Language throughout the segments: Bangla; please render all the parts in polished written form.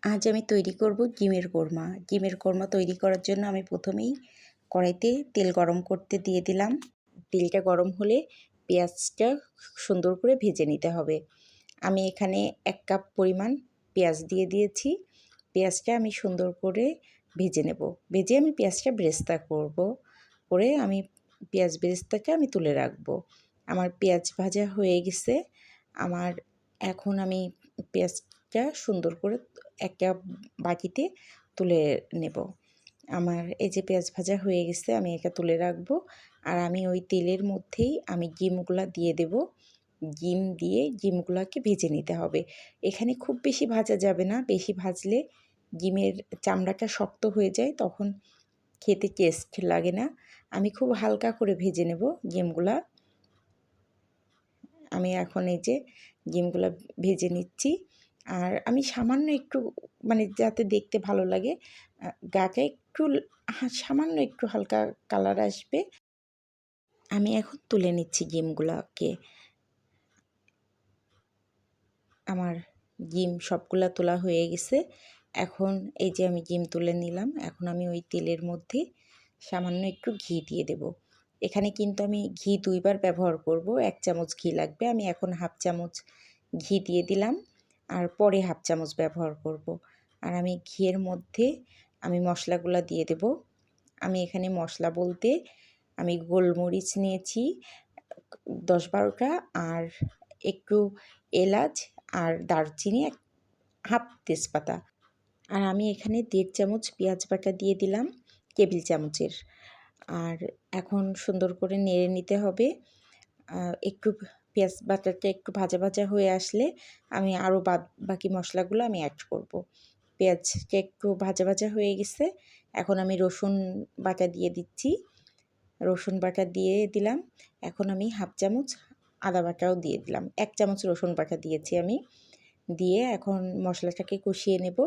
আজ আমি তৈরি করব ডিমের কোরমা। ডিমের কোরমা তৈরি করার জন্য আমি প্রথমেই কড়াইতে তেল গরম করতে দিয়ে দিলাম। তেলটা গরম হলে পেঁয়াজটা সুন্দর করে ভেজে নিতে হবে। আমি এখানে 1 কাপ পরিমাণ পেঁয়াজ দিয়ে দিয়েছি। পেঁয়াজটা আমি সুন্দর করে ভেজে নেব। ভেজে আমি পেঁয়াজটা বেরেস্তা করব। করে আমি পেঁয়াজ বেরেস্তাটা আমি তুলে রাখব। আমার পেঁয়াজ ভাজা হয়ে গেছে। এখন আমি পেঁয়াজটা সুন্দর করে একটা বাটিতে তুলে নেব। আমার এই যে পেঁয়াজ ভাজা হয়ে গেছে, আমি এটা তুলে রাখবো। আর আমি ওই তেলের মধ্যেই আমি ডিমগুলা দিয়ে দেব। ডিম দিয়ে ডিমগুলাকে ভেজে নিতে হবে। এখানে খুব বেশি ভাজা যাবে না, বেশি ভাজলে ডিমের চামড়াটা শক্ত হয়ে যায়, তখন খেতে টেস্ট লাগে না। আমি খুব হালকা করে ভেজে নেব ডিমগুলা। আমি এখন এই যে ডিমগুলা ভেজে নিচ্ছি। আর আমি সামান্য একটু যাতে দেখতে ভালো লাগে, গাটা একটু সামান্য একটু হালকা কালার আসবে। আমি এখন তুলে নিচ্ছি ডিমগুলাকে। আমার ডিম সবগুলা তোলা হয়ে গেছে। এখন এই যে আমি ডিম তুলে নিলাম। এখন আমি ওই তেলের মধ্যে সামান্য একটু ঘি দিয়ে দেব। এখানে কিন্তু আমি ঘি 2 বার ব্যবহার করব। 1 চামচ ঘি লাগবে। আমি এখন 1/2 চামচ ঘি দিয়ে দিলাম, আর পরে 1/2 চামচ ব্যবহার করব। আর আমি ঘিয়ের মধ্যে আমি মশলাগুলা দিয়ে দেব। আমি এখানে মশলা বলতে আমি গোলমরিচ নিয়েছি 10-12টা, আর একটু এলাচ আর দারচিনি, 1/2 তেজপাতা। আর আমি এখানে 1.5 চামচ পেঁয়াজ বাটা দিয়ে দিলাম, টেবিল চামচের। আর এখন সুন্দর করে নেড়ে নিতে হবে। একটু পেঁয়াজ বাটাটা একটু ভাজা ভাজা হয়ে আসলে আমি আরও বাকি মশলাগুলো আমি অ্যাড করব। পেঁয়াজটা একটু ভাজা ভাজা হয়ে গেছে। এখন আমি রসুন বাটা দিয়ে দিচ্ছি। রসুন বাটা দিয়ে দিলাম। এখন আমি 1/2 চামচ আদা বাটাও দিয়ে দিলাম। 1 চামচ রসুন বাটা দিয়েছি আমি। দিয়ে এখন মশলাটাকে কষিয়ে নেব।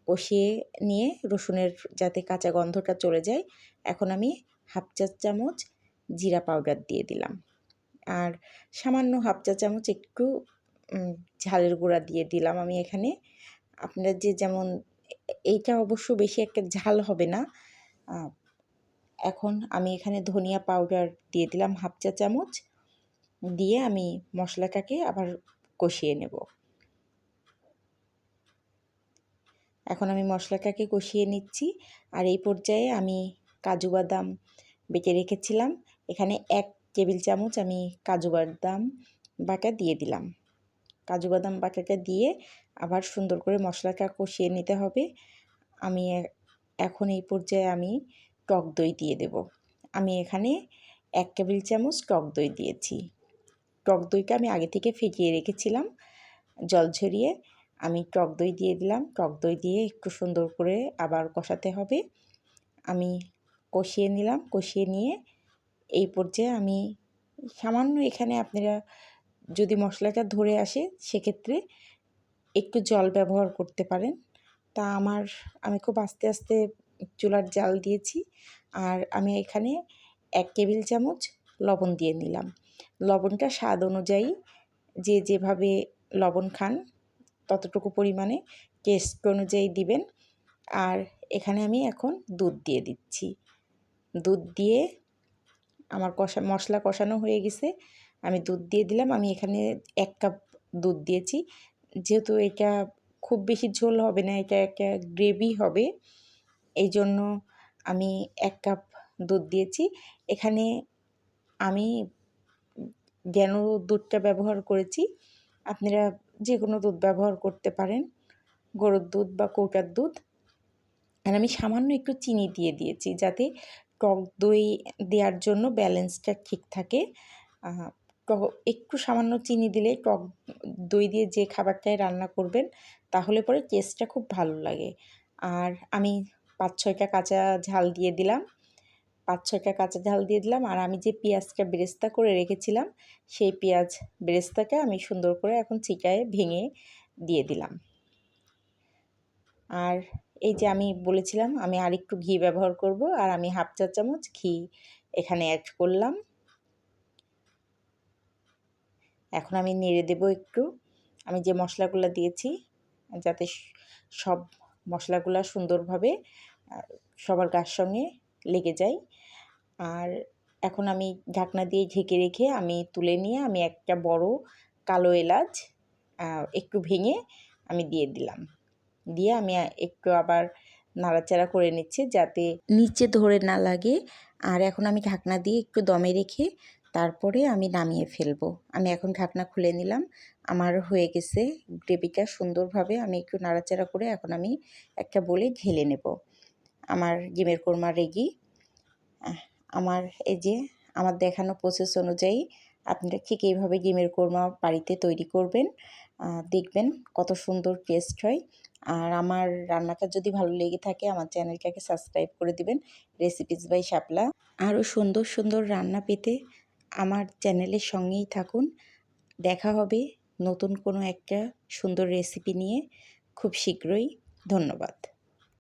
কষিয়ে নিয়ে রসুনের যাতে কাঁচা গন্ধটা চলে যায়, এখন আমি 1/2 চা চামচ জিরা পাউডার দিয়ে দিলাম। আর সামান্য 1/2 চা চামচ একটু ঝালের গুঁড়া দিয়ে দিলাম আমি এখানে। আপনারা যে যেমন, এইটা অবশ্য বেশি একটা ঝাল হবে না। এখন আমি এখানে ধনিয়া পাউডার দিয়ে দিলাম 1/2 চা চামচ। দিয়ে আমি মশলাটাকে আবার কষিয়ে নেব। এখন আমি মশলাটাকে কষিয়ে নিচ্ছি। আর এই পর্যায়ে আমি কাজু বাদাম বেটে রেখেছিলাম, এখানে 1 টেবিল চামচ আমি কাজু বাদাম বাটা দিয়ে দিলাম। কাজু বাদাম বাটাটা দিয়ে আবার সুন্দর করে মশলাটা কষিয়ে নিতে হবে। আমি এখন এই পর্যায়ে আমি টক দই দিয়ে দেব। আমি এখানে 1 টেবিল চামচ টক দই দিয়েছি। টক দইটা আমি আগে থেকে ফেটিয়ে রেখেছিলাম জল ঝরিয়ে। আমি টক দই দিয়ে দিলাম। টক দই দিয়ে একটু সুন্দর করে আবার কষাতে হবে। আমি কষিয়ে নিলাম। কষিয়ে নিয়ে এই পর্যায়ে আমি সামান্য, এখানে আপনারা যদি মশলাটা ধরে আসে সেক্ষেত্রে একটু জল ব্যবহার করতে পারেন। তা আমি খুব আস্তে আস্তে চুলার জাল দিয়েছি। আর আমি এখানে 1 টেবিল চামচ লবণ দিয়ে নিলাম। লবণটা স্বাদ অনুযায়ী যে যেভাবে লবণ খান ততটুকু পরিমাণে টেস্ট অনুযায়ী দিবেন। আর এখানে আমি এখন দুধ দিয়ে দিচ্ছি। দুধ দিয়ে আমার মশলা কষানো হয়ে গেছে। আমি দুধ দিয়ে দিলাম। আমি এখানে 1 কাপ দুধ দিয়েছি। যেহেতু এটা খুব বেশি ঝোল হবে না, এটা একটা গ্রেভি হবে, এই জন্য আমি 1 কাপ দুধ দিয়েছি। এখানে আমি জ্ঞানো দুধটা ব্যবহার করেছি। আপনারা যে কোনো দুধ ব্যবহার করতে পারেন, গরুর দুধ বা কৌটার দুধ। আর আমি সামান্য একটু চিনি দিয়ে দিয়েছি, যাতে টক দই দেওয়ার জন্য ব্যালেন্সটা ঠিক থাকে। একটু সামান্য চিনি দিলে টক দই দিয়ে যে খাবারটাই রান্না করবেন, তাহলে পরে টেস্টটা খুব ভালো লাগে। আর আমি 5-6টা কাঁচা ঝাল দিয়ে দিলাম। 5-6টা কাঁচা ঝাল দিয়ে দিলাম। আর আমি যে পেঁয়াজটা বেরেস্তা করে রেখেছিলাম, সেই পেঁয়াজ বেরেস্তাটা আমি সুন্দর করে এখন ছিটায় ভেঙে দিয়ে দিলাম। আর এই যে আমি বলেছিলাম আমি আরেকটু ঘি ব্যবহার করব, আর আমি 1/2 চা চামচ ঘি এখানে অ্যাড করলাম। এখন আমি নেড়ে দেব একটু। আমি যে মশলাগুলো দিয়েছি যাতে সব মশলাগুলো সুন্দরভাবে সবার গার সঙ্গে লেগে যায়। আর এখন আমি ঢাকনা দিয়ে ঢেকে রেখে আমি তুলে নিয়ে আমি একটা বড় কালো এলাচ একটু ভেঙে আমি দিয়ে দিলাম। দিয়ে আমি একটু আবার নাড়াচাড়া করে নিচ্ছি যাতে নিচে ধরে না লাগে। আর এখন আমি ঢাকনা দিয়ে একটু দমে রেখে তারপরে আমি নামিয়ে ফেলবো। আমি এখন ঢাকনা খুলে নিলাম। আমার হয়ে গেছে গ্রেভিটা সুন্দরভাবে। আমি একটু নাড়াচাড়া করে এখন আমি একটা বলে ঢেলে নেব। আমার ডিমের কোরমা রেডি। আমার এই যে আমার দেখানো প্রসেস অনুযায়ী আপনারা ঠিক এইভাবে ডিমের কোরমা বাড়িতে তৈরি করবেন, দেখবেন কত সুন্দর টেস্ট হয়। আর আমার রান্নাটা যদি ভালো লেগে থাকে আমার চ্যানেলটাকে সাবস্ক্রাইব করে দিবেন, রেসিপিস বাই শাপলা। আরও সুন্দর সুন্দর রান্না পেতে আমার চ্যানেলের সঙ্গেই থাকুন। দেখা হবে নতুন কোনো একটা সুন্দর রেসিপি নিয়ে খুব শীঘ্রই। ধন্যবাদ।